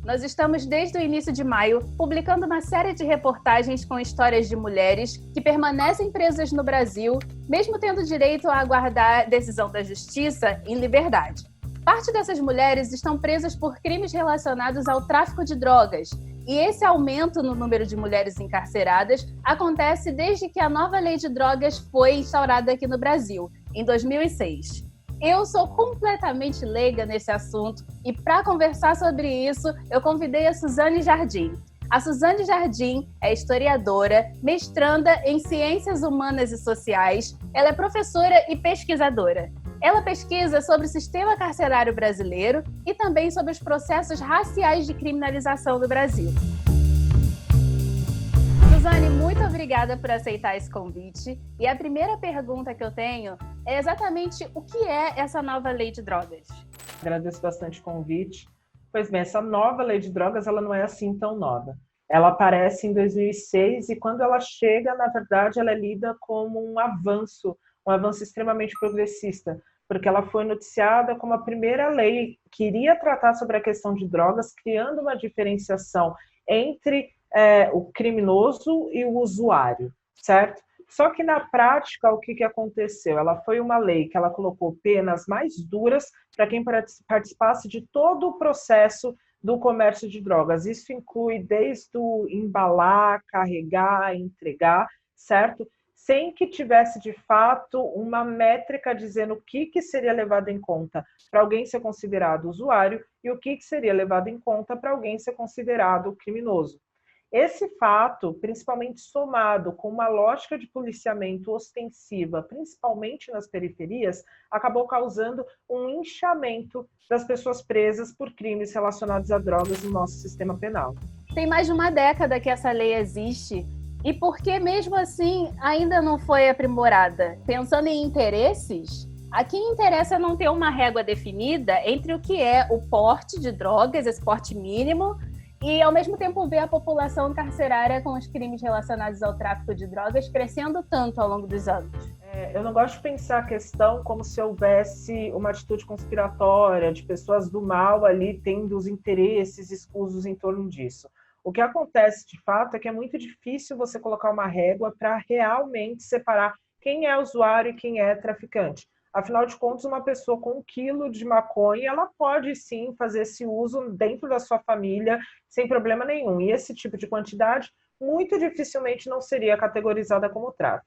Nós estamos desde o início de maio publicando uma série de reportagens com histórias de mulheres que permanecem presas no Brasil, mesmo tendo direito a aguardar a decisão da justiça em liberdade. Parte dessas mulheres estão presas por crimes relacionados ao tráfico de drogas, e esse aumento no número de mulheres encarceradas acontece desde que a nova lei de drogas foi instaurada aqui no Brasil, em 2006. Eu sou completamente leiga nesse assunto e, para conversar sobre isso, eu convidei a Suzane Jardim. A Suzane Jardim é historiadora, mestranda em Ciências Humanas e Sociais, ela é professora e pesquisadora. Ela pesquisa sobre o sistema carcerário brasileiro e também sobre os processos raciais de criminalização do Brasil. Suzane, muito obrigada por aceitar esse convite. E a primeira pergunta que eu tenho é exatamente o que é essa nova lei de drogas? Agradeço bastante o convite. Pois bem, essa nova lei de drogas ela não é assim tão nova. Ela aparece em 2006 e quando ela chega, na verdade, ela é lida como um avanço extremamente progressista, porque ela foi noticiada como a primeira lei que iria tratar sobre a questão de drogas, criando uma diferenciação entre o criminoso e o usuário, certo? Só que na prática, o que aconteceu? Ela foi uma lei que ela colocou penas mais duras para quem participasse de todo o processo do comércio de drogas. Isso inclui desde o embalar, carregar, entregar, certo? Sem que tivesse, de fato, uma métrica dizendo o que seria levado em conta para alguém ser considerado usuário e o que seria levado em conta para alguém ser considerado criminoso. Esse fato, principalmente somado com uma lógica de policiamento ostensiva, principalmente nas periferias, acabou causando um inchamento das pessoas presas por crimes relacionados a drogas no nosso sistema penal. Tem mais de uma década que essa lei existe. E por que, mesmo assim, ainda não foi aprimorada? Pensando em interesses, a quem interessa não ter uma régua definida entre o que é o porte de drogas, esse porte mínimo, e, ao mesmo tempo, ver a população carcerária com os crimes relacionados ao tráfico de drogas crescendo tanto ao longo dos anos. Eu não gosto de pensar a questão como se houvesse uma atitude conspiratória de pessoas do mal ali tendo os interesses escusos em torno disso. O que acontece, de fato, é que é muito difícil você colocar uma régua para realmente separar quem é usuário e quem é traficante. Afinal de contas, uma pessoa com 1 quilo de maconha, ela pode sim fazer esse uso dentro da sua família sem problema nenhum. E esse tipo de quantidade, muito dificilmente não seria categorizada como tráfico.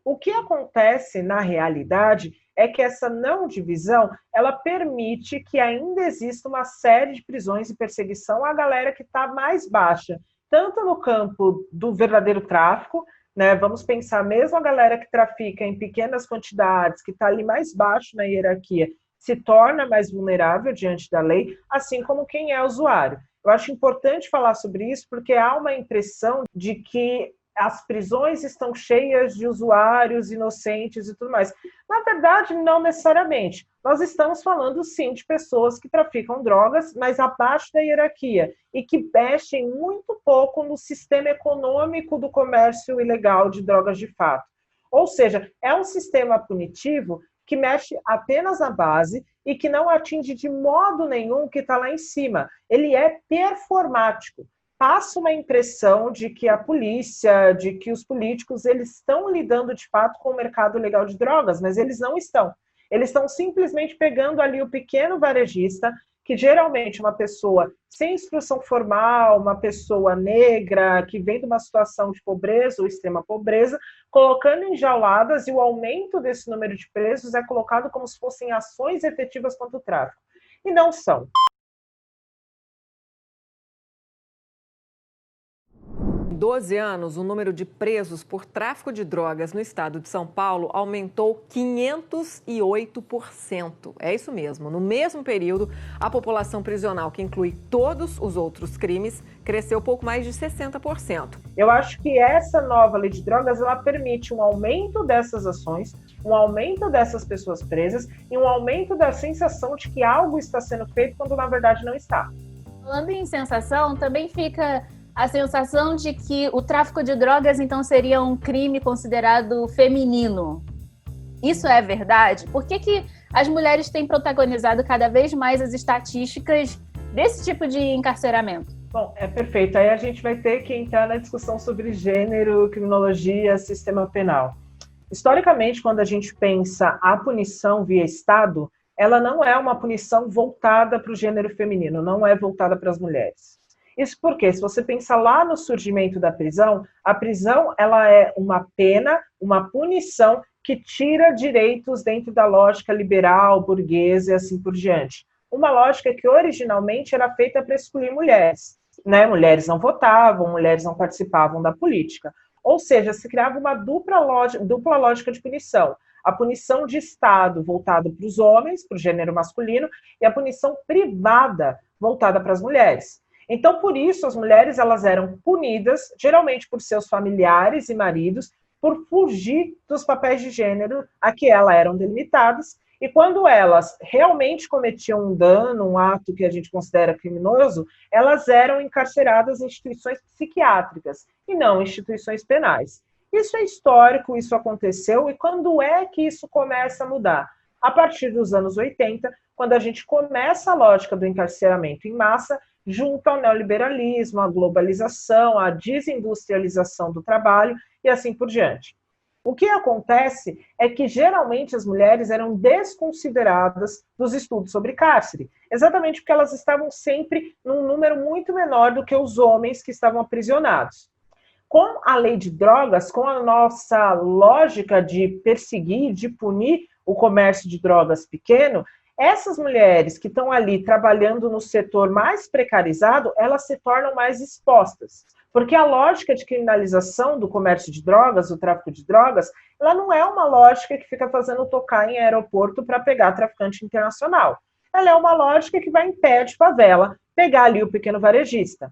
O que acontece na realidade é que essa não divisão, ela permite que ainda exista uma série de prisões e perseguição à galera que está mais baixa, tanto no campo do verdadeiro tráfico, né? Vamos pensar mesmo a galera que trafica em pequenas quantidades, que está ali mais baixo na hierarquia, se torna mais vulnerável diante da lei, assim como quem é usuário. Eu acho importante falar sobre isso porque há uma impressão de que as prisões estão cheias de usuários inocentes e tudo mais. Na verdade, não necessariamente. Nós estamos falando, sim, de pessoas que traficam drogas, mas abaixo da hierarquia, e que mexem muito pouco no sistema econômico do comércio ilegal de drogas de fato. Ou seja, é um sistema punitivo que mexe apenas na base e que não atinge de modo nenhum o que está lá em cima. Ele é performático. Passa uma impressão de que a polícia, de que os políticos, eles estão lidando de fato com o mercado legal de drogas, mas eles não estão. Eles estão simplesmente pegando ali o pequeno varejista, que geralmente é uma pessoa sem instrução formal, uma pessoa negra, que vem de uma situação de pobreza ou extrema pobreza, colocando enjauladas, e o aumento desse número de presos é colocado como se fossem ações efetivas contra o tráfico. E não são. Em 12 anos, o número de presos por tráfico de drogas no estado de São Paulo aumentou 508%. É isso mesmo. No mesmo período, a população prisional, que inclui todos os outros crimes, cresceu pouco mais de 60%. Eu acho que essa nova lei de drogas, ela permite um aumento dessas ações, um aumento dessas pessoas presas e um aumento da sensação de que algo está sendo feito quando na verdade não está. Falando em sensação, também fica a sensação de que o tráfico de drogas, então, seria um crime considerado feminino. Isso é verdade? Por que as mulheres têm protagonizado cada vez mais as estatísticas desse tipo de encarceramento? Bom, é perfeito. Aí a gente vai ter que entrar na discussão sobre gênero, criminologia, sistema penal. Historicamente, quando a gente pensa a punição via Estado, ela não é uma punição voltada para o gênero feminino, não é voltada para as mulheres. Isso porque, se você pensar lá no surgimento da prisão, a prisão ela é uma pena, uma punição que tira direitos dentro da lógica liberal, burguesa e assim por diante. Uma lógica que originalmente era feita para excluir mulheres, né? Mulheres não votavam, mulheres não participavam da política. Ou seja, se criava uma dupla lógica de punição. A punição de Estado voltada para os homens, para o gênero masculino, e a punição privada voltada para as mulheres. Então, por isso, as mulheres elas eram punidas, geralmente por seus familiares e maridos, por fugir dos papéis de gênero a que elas eram delimitadas. E quando elas realmente cometiam um dano, um ato que a gente considera criminoso, elas eram encarceradas em instituições psiquiátricas e não em instituições penais. Isso é histórico, isso aconteceu, e quando é que isso começa a mudar? A partir dos anos 80, quando a gente começa a lógica do encarceramento em massa, junto ao neoliberalismo, à globalização, à desindustrialização do trabalho e assim por diante. O que acontece é que, geralmente, as mulheres eram desconsideradas dos estudos sobre cárcere, exatamente porque elas estavam sempre num número muito menor do que os homens que estavam aprisionados. Com a lei de drogas, com a nossa lógica de perseguir, de punir o comércio de drogas pequeno, essas mulheres que estão ali trabalhando no setor mais precarizado, elas se tornam mais expostas. Porque a lógica de criminalização do comércio de drogas, do tráfico de drogas, ela não é uma lógica que fica fazendo tocar em aeroporto para pegar traficante internacional. Ela é uma lógica que vai em pé de favela pegar ali o pequeno varejista.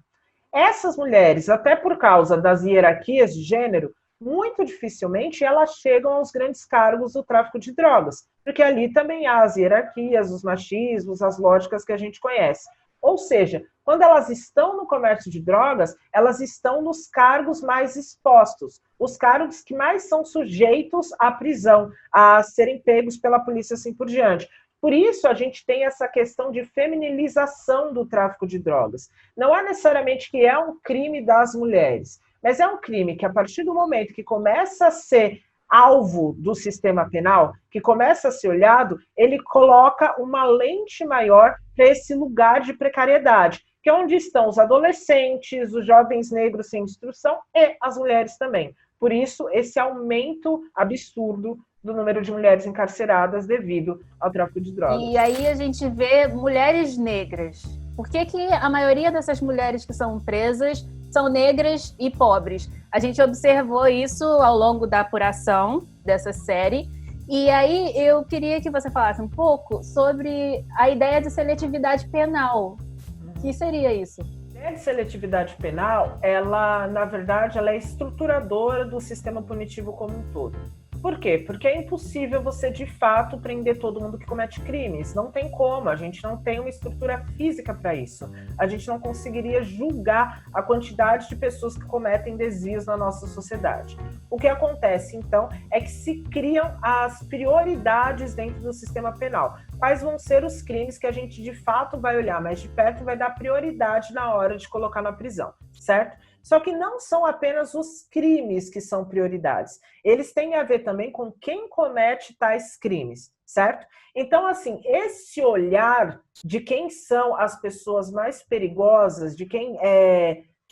Essas mulheres, até por causa das hierarquias de gênero, muito dificilmente elas chegam aos grandes cargos do tráfico de drogas, porque ali também há as hierarquias, os machismos, as lógicas que a gente conhece. Ou seja, quando elas estão no comércio de drogas, elas estão nos cargos mais expostos, os cargos que mais são sujeitos à prisão, a serem pegos pela polícia assim por diante. Por isso, a gente tem essa questão de feminilização do tráfico de drogas. Não é necessariamente que é um crime das mulheres, mas é um crime que, a partir do momento que começa a ser alvo do sistema penal, que começa a ser olhado, ele coloca uma lente maior para esse lugar de precariedade, que é onde estão os adolescentes, os jovens negros sem instrução e as mulheres também. Por isso, esse aumento absurdo do número de mulheres encarceradas devido ao tráfico de drogas. E aí a gente vê mulheres negras. Por que a maioria dessas mulheres que são presas são negras e pobres? A gente observou isso ao longo da apuração dessa série. E aí eu queria que você falasse um pouco sobre a ideia de seletividade penal. O que seria isso? A ideia de seletividade penal, ela, na verdade, ela é estruturadora do sistema punitivo como um todo. Por quê? Porque é impossível você, de fato, prender todo mundo que comete crimes. Não tem como, a gente não tem uma estrutura física para isso. A gente não conseguiria julgar a quantidade de pessoas que cometem desvios na nossa sociedade. O que acontece, então, é que se criam as prioridades dentro do sistema penal. Quais vão ser os crimes que a gente, de fato, vai olhar mais de perto e vai dar prioridade na hora de colocar na prisão, certo? Só que não são apenas os crimes que são prioridades. Eles têm a ver também com quem comete tais crimes, certo? Então, assim, esse olhar de quem são as pessoas mais perigosas, de quem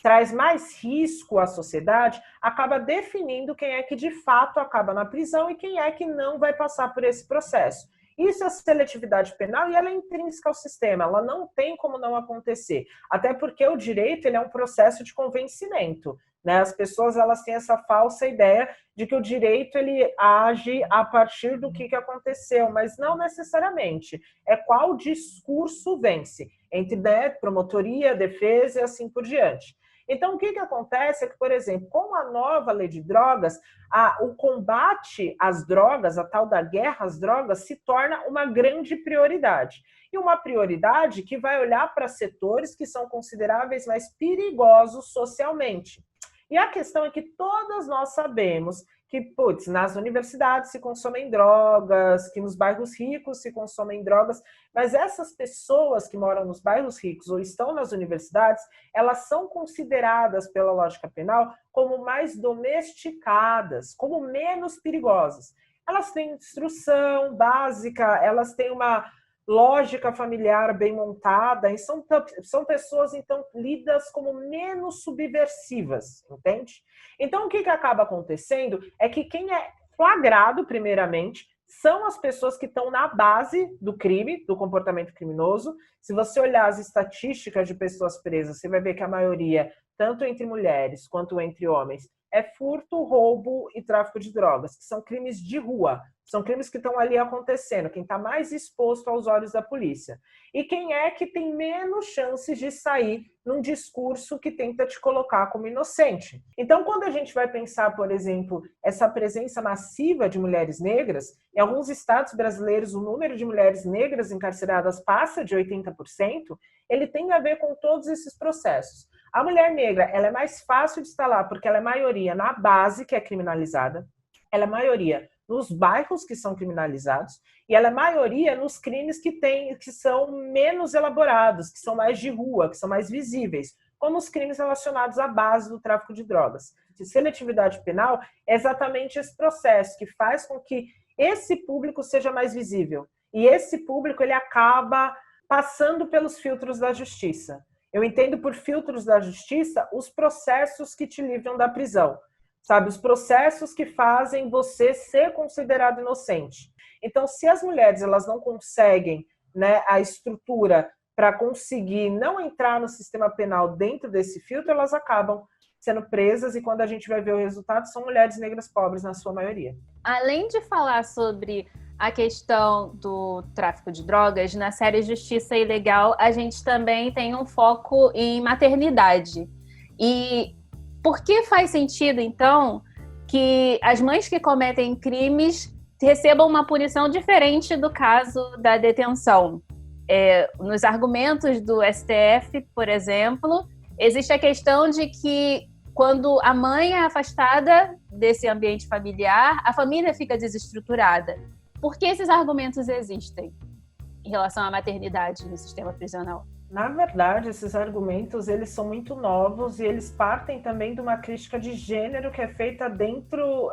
traz mais risco à sociedade, acaba definindo quem é que de fato acaba na prisão e quem é que não vai passar por esse processo. Isso é a seletividade penal e ela é intrínseca ao sistema, ela não tem como não acontecer. Até porque o direito ele é um processo de convencimento, né? As pessoas elas têm essa falsa ideia de que o direito ele age a partir do que aconteceu, mas não necessariamente. É qual discurso vence, entre promotoria, defesa e assim por diante. Então, o que acontece é que, por exemplo, com a nova lei de drogas, o combate às drogas, a tal da guerra às drogas, se torna uma grande prioridade. E uma prioridade que vai olhar para setores que são consideráveis mais perigosos socialmente. E a questão é que todas nós sabemos que, putz, nas universidades se consomem drogas, que nos bairros ricos se consomem drogas, mas essas pessoas que moram nos bairros ricos ou estão nas universidades, elas são consideradas pela lógica penal como mais domesticadas, como menos perigosas. Elas têm instrução básica, elas têm uma lógica familiar bem montada, e são pessoas, então, lidas como menos subversivas, entende? Então, o que acaba acontecendo é que quem é flagrado, primeiramente, são as pessoas que estão na base do crime, do comportamento criminoso. Se você olhar as estatísticas de pessoas presas, você vai ver que a maioria, tanto entre mulheres quanto entre homens, é furto, roubo e tráfico de drogas, que são crimes de rua, são crimes que estão ali acontecendo, quem está mais exposto aos olhos da polícia. E quem é que tem menos chances de sair num discurso que tenta te colocar como inocente. Então, quando a gente vai pensar, por exemplo, essa presença massiva de mulheres negras, em alguns estados brasileiros o número de mulheres negras encarceradas passa de 80%, ele tem a ver com todos esses processos. A mulher negra, ela é mais fácil de estar lá, porque ela é maioria na base, que é criminalizada, ela é maioria nos bairros que são criminalizados, e ela é maioria nos crimes que são menos elaborados, que são mais de rua, que são mais visíveis, como os crimes relacionados à base do tráfico de drogas. De seletividade penal é exatamente esse processo que faz com que esse público seja mais visível. E esse público, ele acaba passando pelos filtros da justiça. Eu entendo por filtros da justiça os processos que te livram da prisão, sabe? Os processos que fazem você ser considerado inocente. Então, se as mulheres elas não conseguem, né, a estrutura para conseguir não entrar no sistema penal dentro desse filtro, elas acabam sendo presas e quando a gente vai ver o resultado, são mulheres negras pobres na sua maioria. Além de falar sobre a questão do tráfico de drogas, na série Justiça Ilegal, a gente também tem um foco em maternidade. E por que faz sentido, então, que as mães que cometem crimes recebam uma punição diferente do caso da detenção? Nos argumentos do STF, por exemplo, existe a questão de que quando a mãe é afastada desse ambiente familiar, a família fica desestruturada. Por que esses argumentos existem em relação à maternidade no sistema prisional? Na verdade, esses argumentos eles são muito novos e eles partem também de uma crítica de gênero que é feita dentro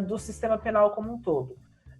do sistema penal como um todo.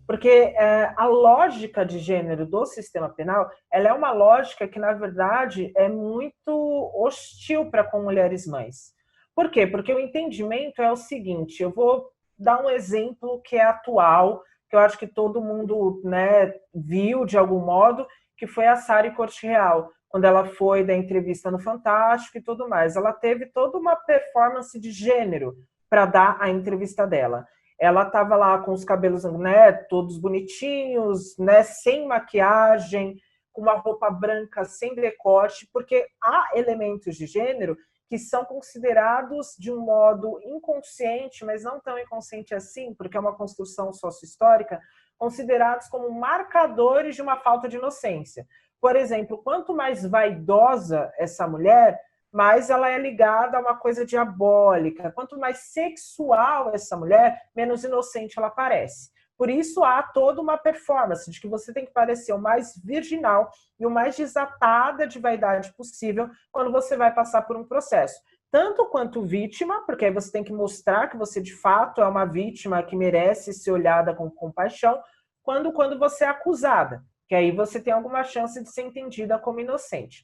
Porque a lógica de gênero do sistema penal ela é uma lógica que, na verdade, é muito hostil para com mulheres mães. Por quê? Porque o entendimento é o seguinte, eu vou dar um exemplo que é atual, que eu acho que todo mundo, né, viu de algum modo, que foi a Sari Corte Real, quando ela foi da entrevista no Fantástico e tudo mais. Ela teve toda uma performance de gênero para dar a entrevista dela. Ela estava lá com os cabelos, né, todos bonitinhos, né, sem maquiagem, com uma roupa branca, sem decote, porque há elementos de gênero que são considerados de um modo inconsciente, mas não tão inconsciente assim, porque é uma construção sócio-histórica, considerados como marcadores de uma falta de inocência. Por exemplo, quanto mais vaidosa essa mulher, mais ela é ligada a uma coisa diabólica. Quanto mais sexual essa mulher, menos inocente ela parece. Por isso há toda uma performance de que você tem que parecer o mais virginal e o mais desatada de vaidade possível quando você vai passar por um processo. Tanto quanto vítima, porque aí você tem que mostrar que você de fato é uma vítima que merece ser olhada com compaixão, quando você é acusada, que aí você tem alguma chance de ser entendida como inocente.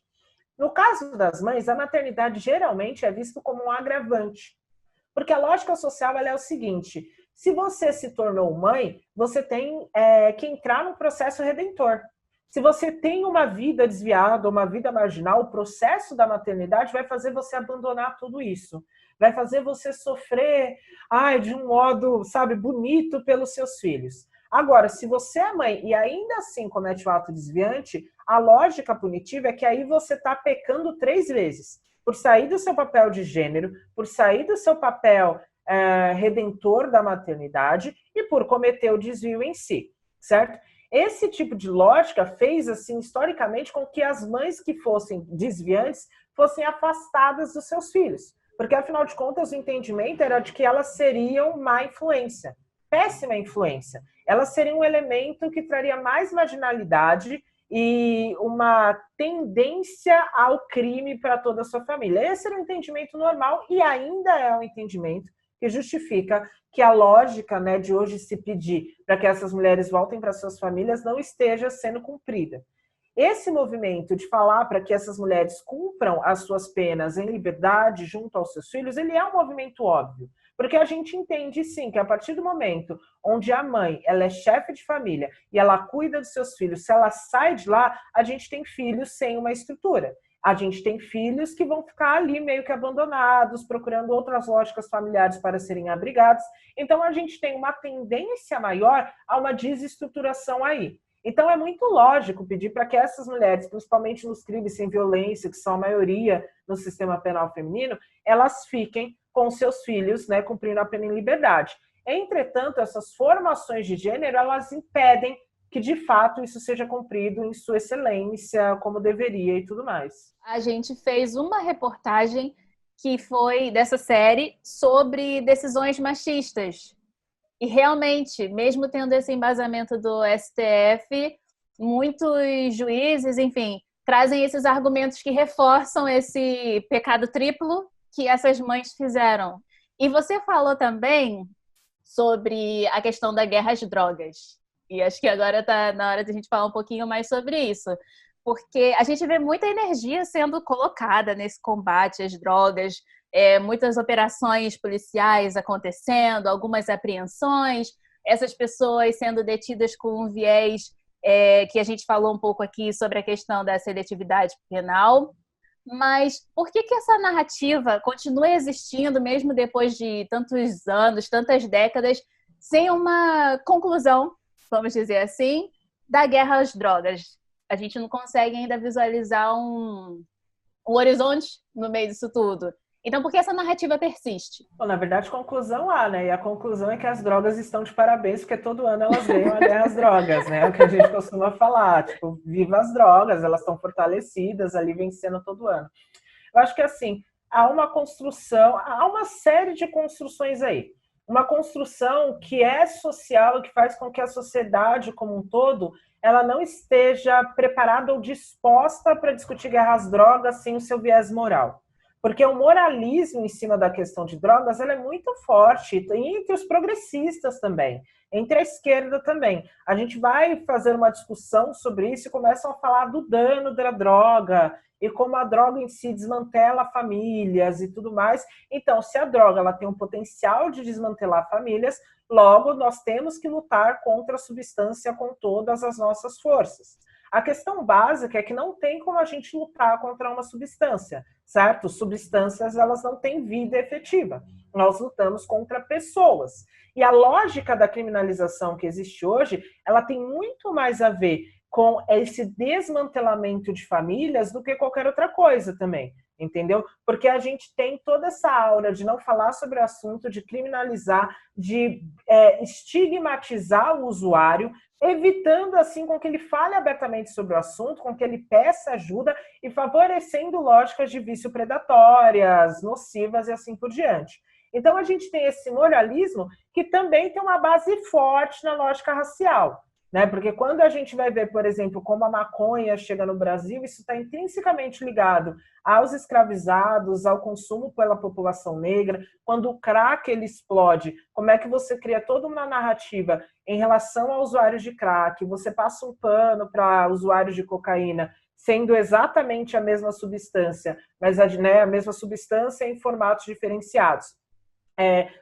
No caso das mães, a maternidade geralmente é vista como um agravante, porque a lógica social ela é o seguinte: se você se tornou mãe, você tem que entrar num processo redentor. Se você tem uma vida desviada, uma vida marginal, o processo da maternidade vai fazer você abandonar tudo isso. Vai fazer você sofrer de um modo, sabe, bonito pelos seus filhos. Agora, se você é mãe e ainda assim comete um ato desviante, a lógica punitiva é que aí você está pecando 3 vezes. Por sair do seu papel de gênero, por sair do seu papel redentor da maternidade e por cometer o desvio em si, certo? Esse tipo de lógica fez, assim, historicamente, com que as mães que fossem desviantes fossem afastadas dos seus filhos. Porque, afinal de contas, o entendimento era de que elas seriam má influência, péssima influência. Elas seriam um elemento que traria mais marginalidade e uma tendência ao crime para toda a sua família. Esse era um entendimento normal e ainda é um entendimento que justifica que a lógica, né, de hoje se pedir para que essas mulheres voltem para suas famílias não esteja sendo cumprida. Esse movimento de falar para que essas mulheres cumpram as suas penas em liberdade junto aos seus filhos, ele é um movimento óbvio. Porque a gente entende, sim, que a partir do momento onde a mãe ela é chefe de família e ela cuida dos seus filhos, se ela sai de lá, a gente tem filhos sem uma estrutura. A gente tem filhos que vão ficar ali meio que abandonados, procurando outras lógicas familiares para serem abrigados. Então, a gente tem uma tendência maior a uma desestruturação aí. Então, é muito lógico pedir para que essas mulheres, principalmente nos crimes sem violência, que são a maioria no sistema penal feminino, elas fiquem com seus filhos, né, cumprindo a pena em liberdade. Entretanto, essas formações de gênero, elas impedem que, de fato, isso seja cumprido em sua excelência, como deveria e tudo mais. A gente fez uma reportagem que foi dessa série sobre decisões machistas. E realmente, mesmo tendo esse embasamento do STF, muitos juízes, enfim, trazem esses argumentos que reforçam esse pecado triplo que essas mães fizeram. E você falou também sobre a questão da guerra às drogas. E acho que agora está na hora de a gente falar um pouquinho mais sobre isso. Porque a gente vê muita energia sendo colocada nesse combate às drogas, muitas operações policiais acontecendo, algumas apreensões, essas pessoas sendo detidas com um viés que a gente falou um pouco aqui sobre a questão da seletividade penal. Mas por que essa narrativa continua existindo mesmo depois de tantos anos, tantas décadas, sem uma conclusão, vamos dizer assim, da guerra às drogas? A gente não consegue ainda visualizar um horizonte no meio disso tudo. Então, por que essa narrativa persiste? Bom, na verdade, conclusão há, né? E a conclusão é que as drogas estão de parabéns, porque todo ano elas ganham a guerra às drogas, né? É o que a gente costuma falar, tipo, viva as drogas, elas estão fortalecidas ali, vencendo todo ano. Eu acho que, assim, há uma construção, há uma série de construções aí. Uma construção que é social, que faz com que a sociedade como um todo, ela não esteja preparada ou disposta para discutir guerra às drogas sem o seu viés moral. Porque o moralismo em cima da questão de drogas ela é muito forte, entre os progressistas também, entre a esquerda também. A gente vai fazer uma discussão sobre isso e começam a falar do dano da droga e como a droga em si desmantela famílias e tudo mais. Então, se a droga ela tem um potencial de desmantelar famílias, logo nós temos que lutar contra a substância com todas as nossas forças. A questão básica é que não tem como a gente lutar contra uma substância, certo? Substâncias, elas não têm vida efetiva. Nós lutamos contra pessoas. E a lógica da criminalização que existe hoje, ela tem muito mais a ver com esse desmantelamento de famílias do que qualquer outra coisa também, entendeu? Porque a gente tem toda essa aura de não falar sobre o assunto, de criminalizar, de estigmatizar o usuário, evitando assim com que ele fale abertamente sobre o assunto, com que ele peça ajuda e favorecendo lógicas de vício predatórias, nocivas e assim por diante. Então a gente tem esse moralismo que também tem uma base forte na lógica racial, né? Porque quando a gente vai ver, por exemplo, como a maconha chega no Brasil, isso está intrinsecamente ligado aos escravizados, ao consumo pela população negra. Quando o crack ele explode, como é que você cria toda uma narrativa em relação a usuários de crack? Você passa um pano para usuários de cocaína, sendo exatamente a mesma substância, mas a mesma substância em formatos diferenciados.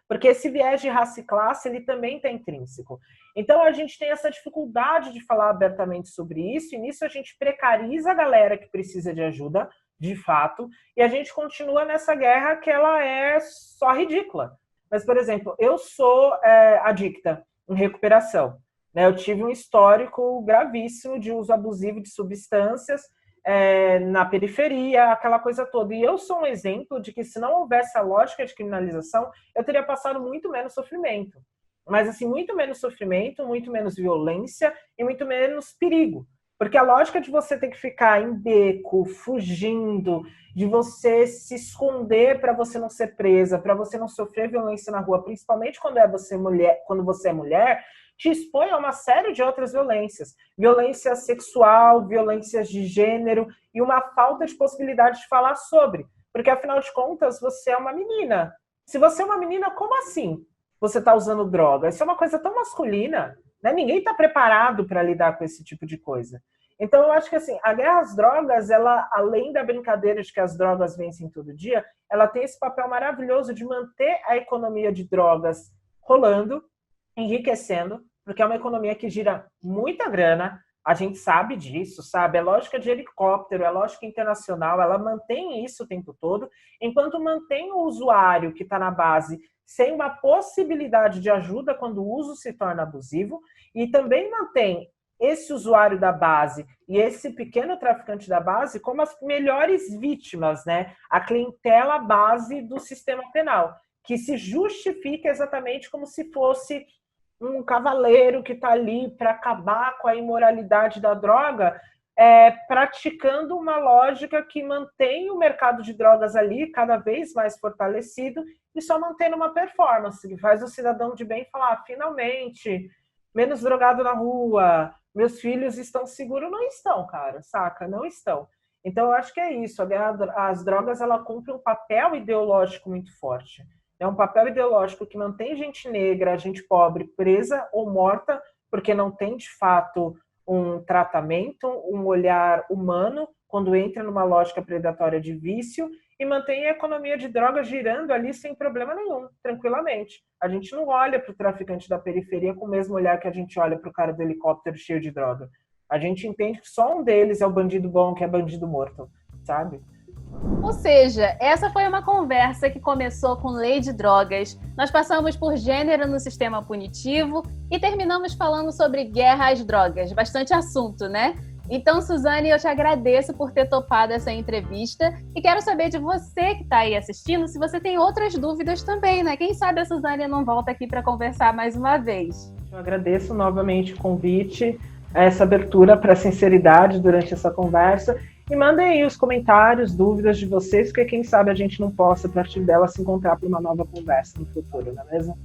Porque esse viés de raça e classe ele também está intrínseco. Então a gente tem essa dificuldade de falar abertamente sobre isso, e nisso a gente precariza a galera que precisa de ajuda, de fato, e a gente continua nessa guerra que ela é só ridícula. Mas, por exemplo, eu sou adicta em recuperação, né? Eu tive um histórico gravíssimo de uso abusivo de substâncias, na periferia, aquela coisa toda. E eu sou um exemplo de que se não houvesse a lógica de criminalização, eu teria passado muito menos sofrimento. Mas, assim, muito menos sofrimento, muito menos violência e muito menos perigo. Porque a lógica de você ter que ficar em beco, fugindo, de você se esconder para você não ser presa, para você não sofrer violência na rua, principalmente quando você é mulher, te expõe a uma série de outras violências. Violência sexual, violências de gênero e uma falta de possibilidade de falar sobre. Porque, afinal de contas, você é uma menina. Se você é uma menina, como assim você está usando droga? Isso é uma coisa tão masculina, né? Ninguém está preparado para lidar com esse tipo de coisa. Então, eu acho que assim, a guerra às drogas, ela, além da brincadeira de que as drogas vencem todo dia, ela tem esse papel maravilhoso de manter a economia de drogas rolando, enriquecendo, porque é uma economia que gira muita grana, a gente sabe disso, sabe? É lógica de helicóptero, é lógica internacional, ela mantém isso o tempo todo, enquanto mantém o usuário que está na base sem uma possibilidade de ajuda quando o uso se torna abusivo, e também mantém esse usuário da base e esse pequeno traficante da base como as melhores vítimas, né? A clientela base do sistema penal, que se justifica exatamente como se fosse um cavaleiro que está ali para acabar com a imoralidade da droga, praticando uma lógica que mantém o mercado de drogas ali cada vez mais fortalecido e só mantendo uma performance, que faz o cidadão de bem falar, finalmente, menos drogado na rua, meus filhos estão seguros. Não estão, cara, saca? Não estão. Então, eu acho que é isso. A guerra às drogas, ela cumpre um papel ideológico muito forte. É um papel ideológico que mantém gente negra, gente pobre, presa ou morta, porque não tem, de fato, um tratamento, um olhar humano, quando entra numa lógica predatória de vício, e mantém a economia de drogas girando ali sem problema nenhum, tranquilamente. A gente não olha para o traficante da periferia com o mesmo olhar que a gente olha para o cara do helicóptero cheio de droga. A gente entende que só um deles é o bandido bom, que é bandido morto, sabe? Ou seja, essa foi uma conversa que começou com lei de drogas, nós passamos por gênero no sistema punitivo e terminamos falando sobre guerra às drogas. Bastante assunto, né? Então, Suzane, eu te agradeço por ter topado essa entrevista e quero saber de você que está aí assistindo se você tem outras dúvidas também, né? Quem sabe a Suzane não volta aqui para conversar mais uma vez. Eu agradeço novamente o convite, essa abertura para a sinceridade durante essa conversa. E mandem aí os comentários, dúvidas de vocês, porque quem sabe a gente não possa, a partir dela, se encontrar para uma nova conversa no futuro, não é mesmo?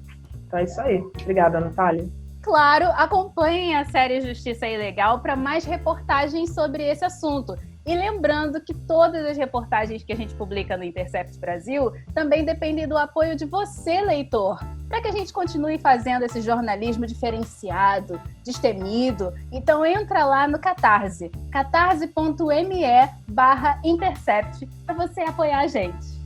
Então é isso aí. Obrigada, Natália. Claro, acompanhem a série Justiça Ilegal para mais reportagens sobre esse assunto. E lembrando que todas as reportagens que a gente publica no Intercept Brasil também dependem do apoio de você, leitor, para que a gente continue fazendo esse jornalismo diferenciado, destemido. Então entra lá no Catarse, catarse.me/Intercept, para você apoiar a gente.